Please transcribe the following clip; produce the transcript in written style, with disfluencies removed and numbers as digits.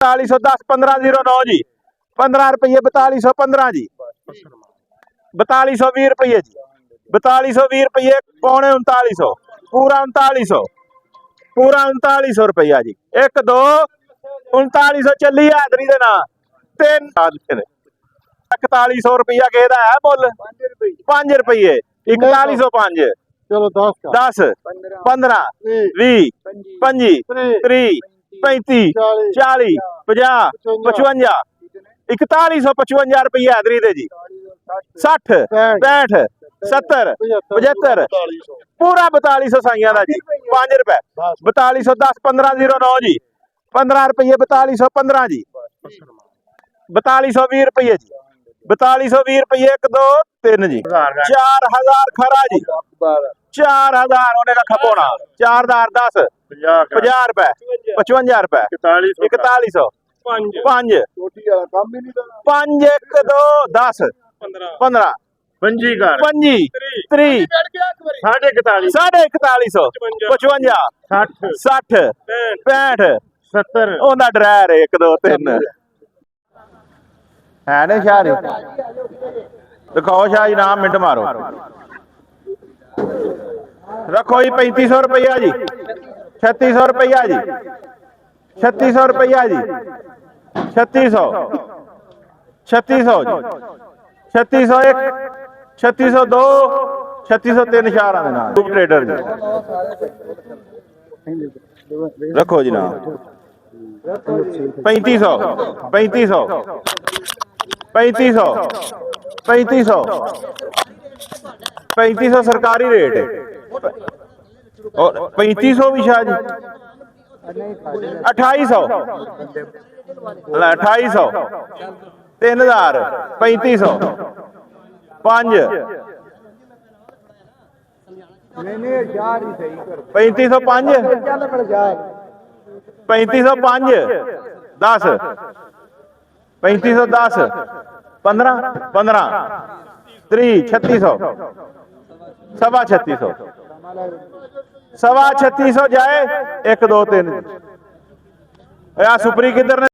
4210 1509 जी 15 रुपये 4215 जी 4220 रुपये जी 4220 रुपये पौने 3900 पूरा 3900 रुपया जी 1 2 3900 चली हादरी दे ना 3 4100 रुपया किसी का है मुल 5 रुपये 4105 चलो 10 15 20 25 30 35 40 50 55 4155 रुपये हादरी दे जी 60 65 70 75 पूरा 4200 साइया का जी 5 रुपए 4210 1509 जी 15 रुपये 4215 जी 4220 रुपये जी 4220 रुपये 1 2 3 जी 4000 खरा जी 4000 होने का खपोना 4000 10 50 रुपए 55 रुपए 4100 5 5 1 2 10 15 पंजी 30 4150 55 60 65 70 ਉਹਦਾ ਡਰਾਇਰ 1 2 3 ਹੈ ਨੇ ਸ਼ਾਰੀ ਦਿਖਾਓ ਸ਼ਾਹ ਨਾਮ ਮਿੰਟ ਮਾਰੋ रखो जी 3500 रुपया जी 3600 रुपया जी 3600 रुपया जी 3600 3600 जी 3601 3602 3603 शारा दे नाल ट्रेडर जी रखो जी नाम 3500 3500 3500 3500 3500 सरकारी रेट है और 3500 भी शाह जी 2800 2800 3000 3500 5 3505 3505 10 3510 15 15 30 3600 सवा 3600 सवा 3600 जाए 1 2 3 सुपरी किधर ने